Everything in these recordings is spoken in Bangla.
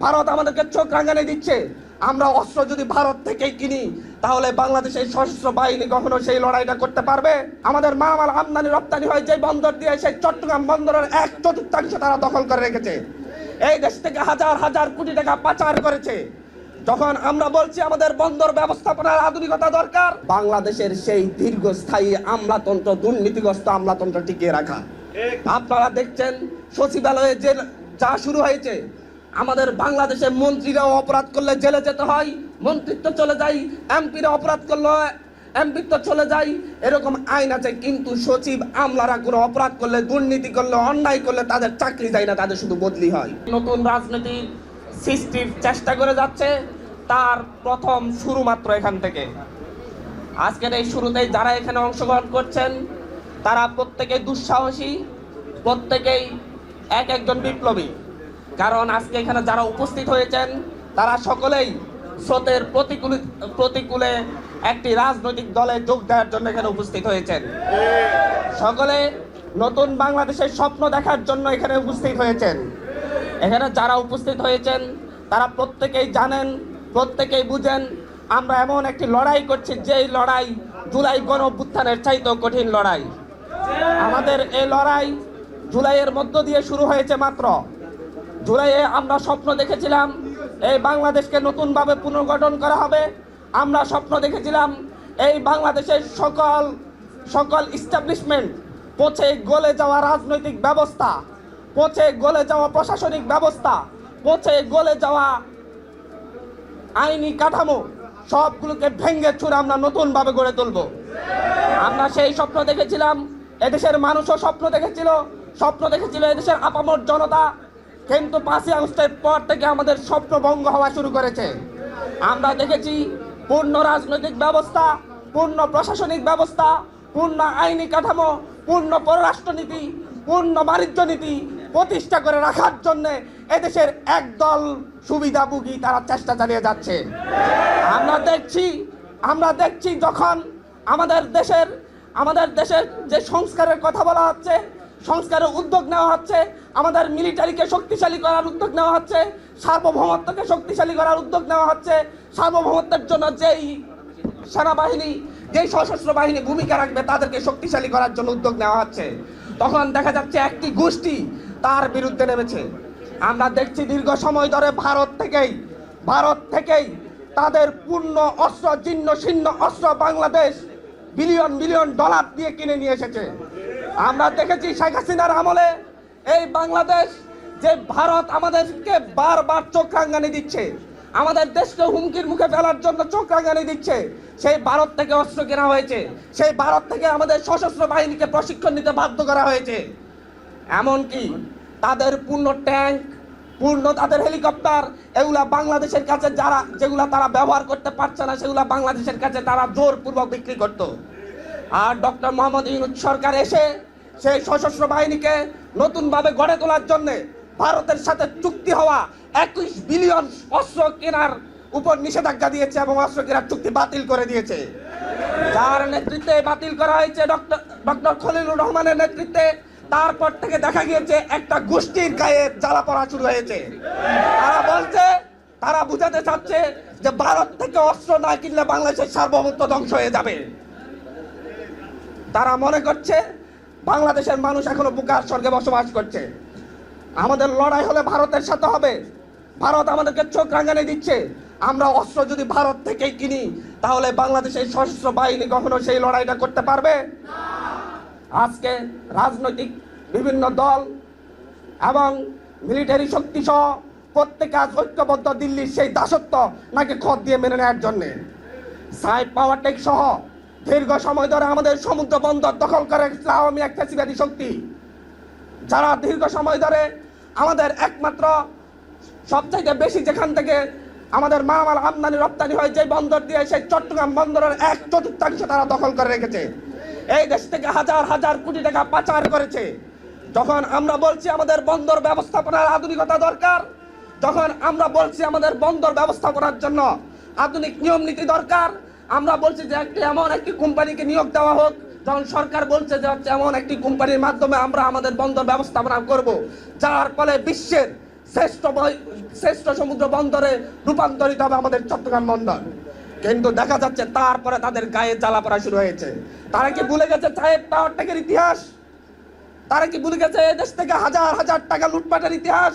ভারত আমাদেরকে চোখ রাঙানি দিচ্ছে। আমরা অস্ত্র যদি ভারত থেকেই কিনি তাহলে বাংলাদেশের সশস্ত্র বাহিনী কখনো সেই লড়াইটা করতে পারবে? আমাদের মালামাল আমদানি রপ্তানি হয় যে বন্দর দিয়ে, সেই চট্টগ্রাম বন্দরের 1/4 তারা দখল করে রেখেছে। এই দেশ থেকে হাজার হাজার কোটি টাকা পাচার করেছে। যখন আমরা বলছি আমাদের বন্দর ব্যবস্থাপনার আধুনিকতা দরকার, বাংলাদেশের সেই দীর্ঘস্থায়ী আমলাতন্ত্র, দুর্নীতিগ্রস্ত আমলাতন্ত্র টিকিয়ে রাখা। আপনারা দেখছেন সচিবালয়ে যে যা শুরু হয়েছে, আমাদের বাংলাদেশের মন্ত্রীরাও অপরাধ করলে জেলে যেতে হয়, মন্ত্রিত্ব চলে যায়, এমপিরা অপরাধ করলে এমপিত্ব চলে যায়, এরকম আইন আছে। কিন্তু সচিব আমলারা কোনো অপরাধ করলে, দুর্নীতি করলে, অন্যায় করলে তাদের চাকরি যায় না, তাদের শুধু বদলি হয়। নতুন রাজনীতির সৃষ্টির চেষ্টা করে যাচ্ছে, তার প্রথম শুরু মাত্র এখান থেকে। আজকের এই শুরুতেই যারা এখানে অংশগ্রহণ করছেন তারা প্রত্যেকেই দুঃসাহসী, প্রত্যেকেই একজন বিপ্লবী। কারণ আজকে এখানে যারা উপস্থিত হয়েছেন তারা সকলেই স্রোতের প্রতিকূলে একটি রাজনৈতিক দলে যোগ দেওয়ার জন্য এখানে উপস্থিত হয়েছেন। সকলে নতুন বাংলাদেশের স্বপ্ন দেখার জন্য এখানে উপস্থিত হয়েছেন। এখানে যারা উপস্থিত হয়েছেন তারা প্রত্যেকেই জানেন, প্রত্যেকেই বুঝেন, আমরা এমন একটি লড়াই করছি যেই লড়াই জুলাই গণ অভ্যুত্থানের চাইতেও কঠিন লড়াই। আমাদের এই লড়াই জুলাইয়ের মধ্য দিয়ে শুরু হয়েছে মাত্র। জুলাইয়ে আমরা স্বপ্ন দেখেছিলাম এই বাংলাদেশকে নতুনভাবে পুনর্গঠন করা হবে। আমরা স্বপ্ন দেখেছিলাম এই বাংলাদেশের সকল ইস্টাবলিশমেন্ট, পচে গলে যাওয়া রাজনৈতিক ব্যবস্থা, পচে গলে যাওয়া প্রশাসনিক ব্যবস্থা, পচে গলে যাওয়া আইনি কাঠামো, সবগুলোকে ভেঙে চুরে আমরা নতুনভাবে গড়ে তুলব। আমরা সেই স্বপ্ন দেখেছিলাম, এদেশের মানুষও স্বপ্ন দেখেছিল এদেশের আপামর জনতা। কিন্তু 5ই আগস্টের পর থেকে আমাদের স্বপ্ন ভঙ্গ হওয়া শুরু করেছে। আমরা দেখেছি পূর্ণ রাজনৈতিক ব্যবস্থা, পূর্ণ প্রশাসনিক ব্যবস্থা, পূর্ণ আইনি কাঠামো, পূর্ণ পররাষ্ট্রনীতি, পূর্ণ বাণিজ্য নীতি প্রতিষ্ঠা করে রাখার জন্য এদেশের একদল সুবিধাভোগী তারা চেষ্টা চালিয়ে যাচ্ছে। আমরা দেখছি যখন আমাদের দেশের যে সংস্কারের কথা বলা হচ্ছে, সংস্কারের উদ্যোগ নেওয়া হচ্ছে, আমাদের মিলিটারিকে শক্তিশালী করার উদ্যোগ নেওয়া হচ্ছে, সার্বভৌমত্বকে শক্তিশালী করার উদ্যোগ নেওয়া হচ্ছে, সার্বভৌমত্বের জন্য যেই সেনাবাহিনী, যেই সশস্ত্র বাহিনী ভূমিকা রাখবে তাদেরকে শক্তিশালী করার জন্য উদ্যোগ নেওয়া হচ্ছে, তখন দেখা যাচ্ছে একটি গোষ্ঠী তার বিরুদ্ধে নেমেছে। আমরা দেখছি দীর্ঘ সময় ধরে ভারত থেকেই তাদের পূর্ণ অস্ত্র, জীর্ণ শীর্ণ অস্ত্র বাংলাদেশ বিলিয়ন বিলিয়ন ডলার দিয়ে কিনে নিয়ে এসেছে। আমরা দেখেছি শেখ হাসিনার আমলে এই বাংলাদেশ যে ভারত আমাদেরকে বারবার চোখ রাঙানি দিচ্ছে, আমাদের দেশকে হুমকির মুখে ফেলার জন্য চোখ রাঙানি দিচ্ছে, সেই ভারত থেকে অস্ত্র কেনা হয়েছে, সেই ভারত থেকে আমাদের সশস্ত্র বাহিনীকে প্রশিক্ষণ নিতে বাধ্য করা হয়েছে। এমনকি তাদের পূর্ণ ট্যাঙ্ক, পূর্ণ তাদের হেলিকপ্টার, এগুলা বাংলাদেশের কাছে যেগুলা তারা ব্যবহার করতে পারছে না, সেগুলা বাংলাদেশের কাছে তারা জোরপূর্বক বিক্রি করত। আর ডক্টর মোহাম্মদ ইউনূস সরকার এসে সেই সশস্ত্র বাহিনীকে নতুনভাবে গড়ে তোলার জন্য ভারতের সাথে চুক্তি হওয়া 21 বিলিয়ন অস্ত্র কেনার উপর নিষেধাজ্ঞা দিয়েছে এবং অস্ত্র কেনার চুক্তি বাতিল করে দিয়েছে। যার নেতৃত্বে বাতিল করা হয়েছে ডক্টর খলিলুর রহমানের নেতৃত্বে, তারপর থেকে দেখা গিয়েছে একটা গোষ্ঠীর গায়ে জ্বালা পড়া শুরু হয়েছে। তারা বুঝাতে চাচ্ছে যে ভারত থেকে অস্ত্র না কিনলে বাংলাদেশের সার্বভৌমত্ব ধ্বংস হয়ে যাবে। তারা মনে করছে বাংলাদেশের মানুষ এখনো বুকার স্বর্গে বসবাস করছে। আমাদের লড়াই হলে ভারতের সাথে হবে। ভারত আমাদেরকে চোখ রাঙানি দিচ্ছে। আমরা অস্ত্র যদি ভারত থেকেই কিনি তাহলে বাংলাদেশের সশস্ত্র বাহিনী কখনো সেই লড়াইটা করতে পারবে? আজকে রাজনৈতিক বিভিন্ন দল এবং মিলিটারি শক্তি সহ প্রত্যেকে আজ ঐক্যবদ্ধ দিল্লির সেই দাসত্ব নাকি খত দিয়ে মেনে নেওয়ার জন্যে। সাইড পাওয়ার টেক সহ দীর্ঘ সময় ধরে আমাদের সমুদ্র বন্দর দখল করে আওয়ামী এক ফ্যাসিবাদী শক্তি, যারা দীর্ঘ সময় ধরে আমাদের একমাত্র সবচাইতে বেশি যেখান থেকে আমাদের মালামাল আমদানি রপ্তানি হয় যে বন্দর দিয়ে, সেই চট্টগ্রাম বন্দরের 1/4 তারা দখল করে রেখেছে। এই দেশ থেকে হাজার হাজার কোটি টাকা পাচার করেছে। যখন আমরা বলছি আমাদের বন্দর ব্যবস্থাপনার আধুনিকতা দরকার, যখন আমরা বলছি আমাদের বন্দর ব্যবস্থাপনার জন্য আধুনিক নিয়ম নীতি দরকার, আমরা বলছি যে এমন একটি কোম্পানিকে নিয়োগ দেওয়া হোক, যখন সরকার বলছে যে এমন একটি কোম্পানির মাধ্যমে আমরা আমাদের বন্দর ব্যবস্থাপনা করব, যার ফলে বিশ্বের শ্রেষ্ঠ সমুদ্র বন্দরে রূপান্তরিত হবে আমাদের চট্টগ্রাম বন্দর। কিন্তু দেখা যাচ্ছে তারপরে তাদের গায়ে জ্বালা পড়া শুরু হয়েছে। তারা কি ভুলে গেছে সাহেব টাওয়ার টেকের ইতিহাস? তারা কি ভুলে গেছে এদেশ থেকে হাজার হাজার টাকা লুটপাটের ইতিহাস?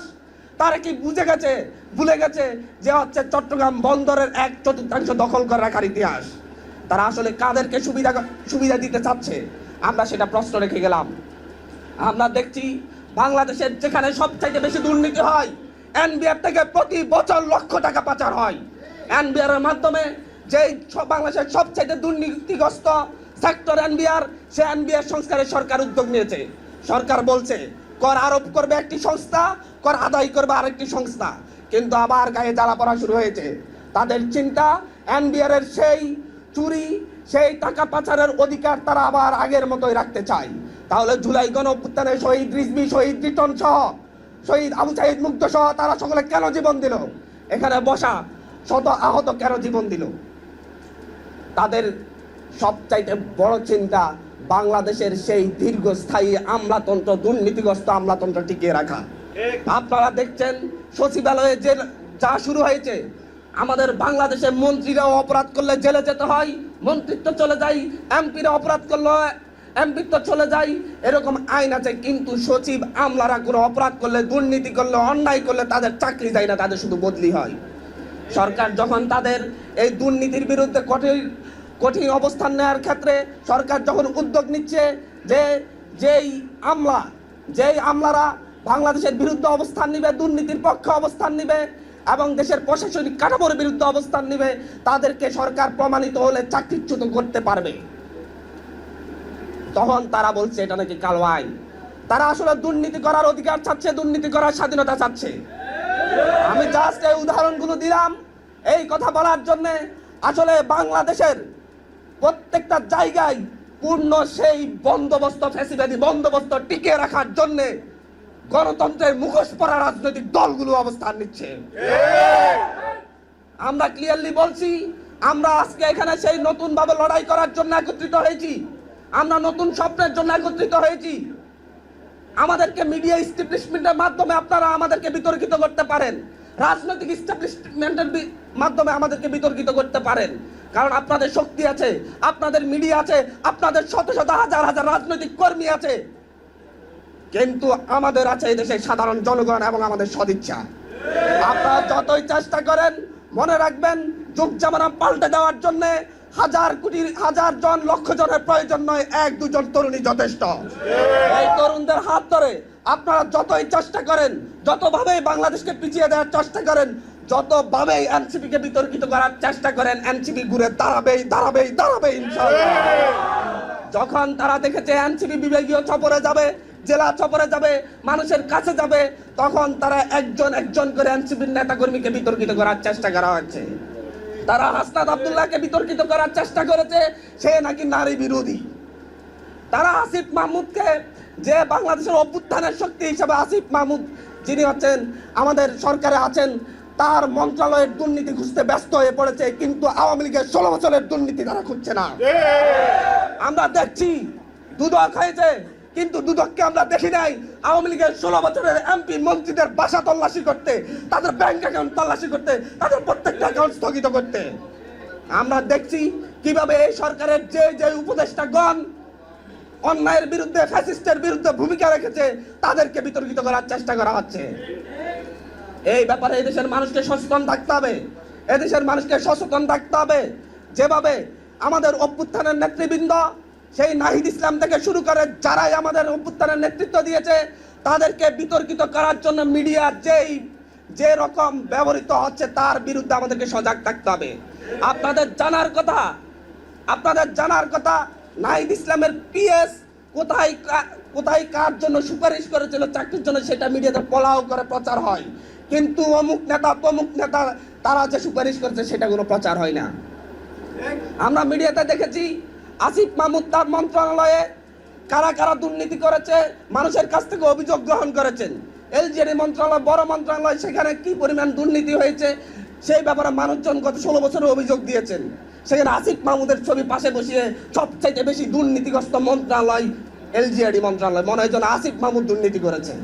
তারা কি ভুলে গেছে যে হচ্ছে চট্টগ্রাম বন্দরের 1/4 দখল করে রাখার ইতিহাস? তারা আসলে কাদেরকে সুবিধা দিতে চাচ্ছে, আমরা সেটা প্রশ্ন রেখে গেলাম। আমরা দেখছি বাংলাদেশের যেখানে সবচাইতে বেশি দুর্নীতি হয়, এনবিআর থেকে প্রতি বছর লক্ষ টাকা পাচার হয়। এনবিআর এর মাধ্যমে যে বাংলাদেশের সবচাইতে দুর্নীতিগ্রস্ত সেক্টর এনবিআর, সে এনবিআর সংস্কারে সরকার উদ্যোগ নিয়েছে। সরকার বলছে কর আরোপ করবে একটি সংস্থা, কর আদায় করবে আরেকটি সংস্থা, কিন্তু আবার গায়ে জ্বালা পড়া শুরু হয়েছে। তাদের চিন্তা এনবিআর এর সেই চুরি, সেই টাকা পাচারের অধিকার তারা আবার আগের মতোই রাখতে চায়। তাহলে জুলাই গণঅভ্যুত্থানে শহীদ রিজভী, শহীদ লিটন সহ, শহীদ আবু সাইদ মুগ্ধ সহ তারা সকলে কেন জীবন দিল? এখানে বসা শত আহত কেন জীবন দিল? তাদের সবচাইতে বড় চিন্তা বাংলাদেশের সেই দীর্ঘস্থায়ী আমলাতন্ত্র, দুর্নীতিগ্রস্ত আমলাতন্ত্র টিকিয়ে রাখা। আপনারা দেখছেন সচিবালয়ে যে যা শুরু হয়েছে, আমাদের বাংলাদেশে মন্ত্রীরাও অপরাধ করলে জেলে যেতে হয়, মন্ত্রিত্ব চলে যায়, এমপিরা অপরাধ করলে এমপিত্ব চলে যায়, এরকম আইন আছে। কিন্তু সচিব আমলারা কোনো অপরাধ করলে, দুর্নীতি করলে, অন্যায় করলে তাদের চাকরি যায় না, তাদের শুধু বদলি হয়। সরকার যখন তাদের এই দুর্নীতির বিরুদ্ধে কঠিন অবস্থান নেওয়ার ক্ষেত্রে সরকার যখন উদ্যোগ নিচ্ছে যে যেই আমলারা বাংলাদেশের বিরুদ্ধে অবস্থান নিবে, দুর্নীতির পক্ষে অবস্থান নিবে এবং দেশের প্রশাসনিক কাঠামোর বিরুদ্ধে অবস্থান নিবে, তাদেরকে সরকার প্রমাণিত হলে চাকরিচ্যুত করতে পারবে, তখন তারা বলছে এটা নাকি কালো আইন। তারা আসলে দুর্নীতি করার অধিকার চাচ্ছে, দুর্নীতি করার স্বাধীনতা চাচ্ছে। আমি জাস্ট এই উদাহরণগুলো দিলাম এই কথা বলার জন্য। আসলে বাংলাদেশের প্রত্যেকটা জায়গায় পূর্ণ সেই বন্দোবস্ত, ফ্যাসিলিটি বন্দোবস্ত টিকিয়ে রাখার জন্য গণতন্ত্রের মুখোশ পরা রাজনৈতিক দলগুলো অবস্থান নিচ্ছে। আমরা ক্লিয়ারলি বলছি, আমরা আজকে এখানে সেই নতুন ভাবে লড়াই করার জন্য একত্রিত হয়েছি, আমরা নতুন স্বপ্নের জন্য একত্রিত হয়েছি। আমাদেরকে মিডিয়া এস্টাবলিশমেন্টের মাধ্যমে আপনারা আমাদেরকে বিতর্কিত করতে পারেন, রাজনৈতিক এস্টাবলিশমেন্টের মাধ্যমে আমাদেরকে বিতর্কিত করতে পারেন, কারণ আপনাদের শক্তি আছে, আপনাদের মিডিয়া আছে, আপনাদের শত শত হাজার হাজার রাজনৈতিক কর্মী আছে। কিন্তু আমাদের আছে এই দেশের সাধারণ জনগণ এবং আমাদের সদিচ্ছা। আপনারা যতই চেষ্টা করেন, মনে রাখবেন যুগ জামানা পাল্টে দেওয়ার জন্য হাজার জন, লক্ষ জনের প্রয়োজন নয়, 1-2 জন তরুণী যথেষ্ট। এই তরুণদের হাত ধরে আপনারা যতই চেষ্টা করেন, যতভাবেই বাংলাদেশকে পিছিয়ে দেওয়ার চেষ্টা করেন, যতভাবেই এনসিপি কে বিতর্কিত করার চেষ্টা করেন, এনসিপি ঘুরে দাঁড়াবে ইনশাআল্লাহ। যখন তারা দেখেছে এনসিপি বিভাগীয় সফরে যাবে, জেলা সফরে যাবে, মানুষের কাছে যাবে, তখন তারা একজন করে এনসিপির নেতা কর্মীকে বিতর্কিত করার চেষ্টা করা হচ্ছে। তারা হাসনাত আব্দুল্লাহকে বিতর্কিত করার চেষ্টা করেছে, সে নাকি নারী বিরোধী। তারা আসিফ মাহমুদকে, যে বাংলাদেশের অভ্যুত্থানের শক্তি হিসেবে আসিফ মাহমুদ যিনি হচ্ছেন আমাদের সরকারে আছেন, তার মন্ত্রণালয়ের দুর্নীতি খুঁজতে ব্যস্ত হয়ে পড়েছে, কিন্তু আওয়ামী লীগের 16 বছরের দুর্নীতি তারা খুঁজছে না। আমরা দেখছি দুদক হয়েছে, কিন্তু দুদককে আমরা দেখি নাই আওয়ামী লীগের 16 বছরের এমপি মন্ত্রীদের বাসা তল্লাশি করতে, তাদের ব্যাংক অ্যাকাউন্ট তল্লাশি করতে, তাদের প্রত্যেকটা অ্যাকাউন্ট স্থগিত করতে। আমরা দেখছি কিভাবে এই সরকারের যে উপদেষ্টাগণ অন্যায়ের বিরুদ্ধে, ফ্যাসিস্টের বিরুদ্ধে ভূমিকা রেখেছে, তাদেরকে বিতর্কিত করার চেষ্টা করা হচ্ছে। এই ব্যাপারে এদেশের মানুষকে সচেতন থাকতে হবে, এদেশের মানুষকে সচেতন থাকতে হবে। যেভাবে আমাদের অভ্যুত্থানের নেতৃবৃন্দ, সেই নাহিদ ইসলাম থেকে শুরু করে যারাই আমাদের অভ্যুত্থানের নেতৃত্ব দিয়েছে, তাদেরকে বিতর্কিত করার জন্য মিডিয়া যে রকম ব্যবহৃত হচ্ছে, তার বিরুদ্ধে আমাদেরকে সজাগ থাকতে হবে। আপনাদের জানার কথা নাহিদ ইসলামের পিএস কোথায় কার জন্য সুপারিশ করেছিল চাকরির জন্য, সেটা মিডিয়াতে পলাও করে প্রচার হয়, কিন্তু অমুক নেতা তমুক নেতা তারা যে সুপারিশ করেছে সেটা কোনো প্রচার হয় না। আমরা মিডিয়াতে দেখেছি আসিফ মাহমুদ তার মন্ত্রণালয়ে কারা দুর্নীতি করেছে, মানুষের কাছ থেকে অভিযোগ গ্রহণ করেছেন। এলজিডি মন্ত্রণালয়, বড় মন্ত্রণালয়, সেখানে কি পরিমাণ দুর্নীতি হয়েছে সেই ব্যাপারে মানুষজন গত 16 বছরে অভিযোগ দিয়েছেন। সেখানে আসিফ মাহমুদের ছবি পাশে বসিয়ে সবচাইতে বেশি দুর্নীতিগ্রস্ত মন্ত্রণালয় এলজিডি মন্ত্রণালয়, মনে হয় যেন আসিফ মাহমুদ দুর্নীতি করেছেন।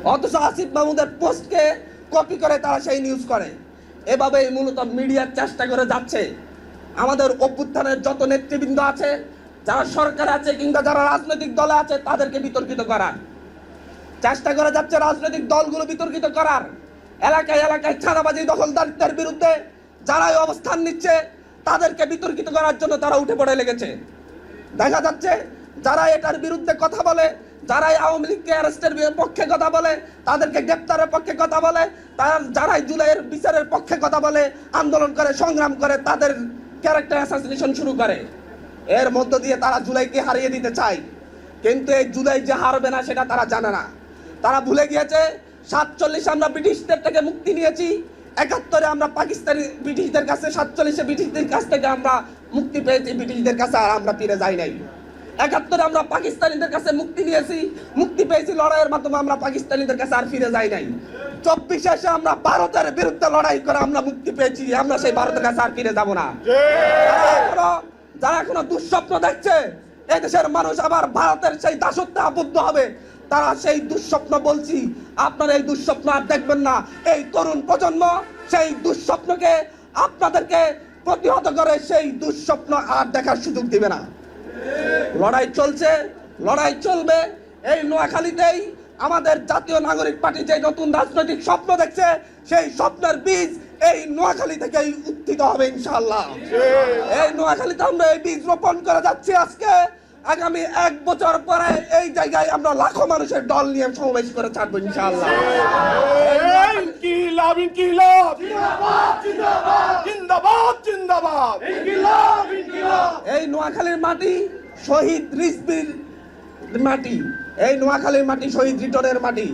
অথচ আসিফ মাহমুদের পোস্টকে কপি করে তারা সেই নিউজ করে। এভাবেই মূলত মিডিয়ার চেষ্টা করে যাচ্ছে আমাদের অভ্যুত্থানের যত নেতৃবৃন্দ আছে, যারা সরকার আছে কিংবা যারা রাজনৈতিক দলে আছে, তাদেরকে বিতর্কিত করার চেষ্টা করে যাচ্ছে, রাজনৈতিক দলগুলো বিতর্কিত করার। এলাকায় এলাকায় ছাড়াবাজি দখলদারিত্বের বিরুদ্ধে যারাই অবস্থান নিচ্ছে তাদেরকে বিতর্কিত করার জন্য তারা উঠে পড়ে লেগেছে। দেখা যাচ্ছে যারা এটার বিরুদ্ধে কথা বলে, যারাই আওয়ামী লীগকে অ্যারেস্টের পক্ষে কথা বলে, তাদেরকে গ্রেপ্তারের পক্ষে কথা বলে, যারাই জুলাইয়ের বিচারের পক্ষে কথা বলে, আন্দোলন করে, সংগ্রাম করে, তাদের ক্যারেক্টার অ্যাসাসিনেশন শুরু করে। এর মধ্য দিয়ে তারা জুলাইকে হারিয়ে দিতে চায়, কিন্তু এই জুলাই যে হারবে না সেটা তারা জানে না। তারা ভুলে গিয়েছে 47 আমরা ব্রিটিশদের থেকে মুক্তি নিয়েছি, 71 আমরা পাকিস্তানি ব্রিটিশদের কাছে, 47 ব্রিটিশদের কাছ থেকে আমরা মুক্তি পেয়েছি, ব্রিটিশদের কাছে আর আমরা ফিরে যাই নাই। 71 আমরা পাকিস্তানিদের কাছে মুক্তি নিয়েছি, মুক্তি পেয়েছি লড়াইয়ের মাধ্যমে, আমরা পাকিস্তানিদের কাছে আর ফিরে যাই নাই। 24 এসে আমরা ভারতের বিরুদ্ধে লড়াই করে আমরা মুক্তি পেয়েছি, আমরা সেই ভারতের কাছে আর ফিরে যাব না। যারা এখনো দুঃস্বপ্ন দেখছে এই দেশের মানুষ আবার ভারতের সেই দাসত্বে আবদ্ধ হবে, তারা সেই দুঃস্বপ্ন, বলছি আপনারা এই দুঃস্বপ্ন আর দেখবেন না। এই তরুণ প্রজন্ম সেই দুঃস্বপ্নকে আপনাদেরকে প্রতিহত করে সেই দুঃস্বপ্ন আর দেখার সুযোগ দিবে না। লড়াই চলছে, লড়াই চলবে। এই নোয়াখালীতেই আমাদের জাতীয় নাগরিক পার্টি যে নতুন রাজনৈতিক স্বপ্ন দেখছে, সেই স্বপ্নের বীজ এই নোয়াখালী থেকেই উত্থিত হবে ইনশাআল্লাহ। এই নোয়াখালীতে আমরা এই বীজ রোপণ করে যাচ্ছি আজকে। আগামী 1 বছর পরে এই জায়গায় আমরা লাখো মানুষের দল নিয়ে সমাবেশ করে ছাড়বো ইনশাআল্লাহ। ইনকিলাব ইনকিলাব জিন্দাবাদ জিন্দাবাদ জিন্দাবাদ ইনকিলাব ইনকিলাব। এই নোয়াখালীর মাটি শহীদ রিজভির মাটি, এই নোয়াখালীর মাটি শহীদ রিটনের মাটি।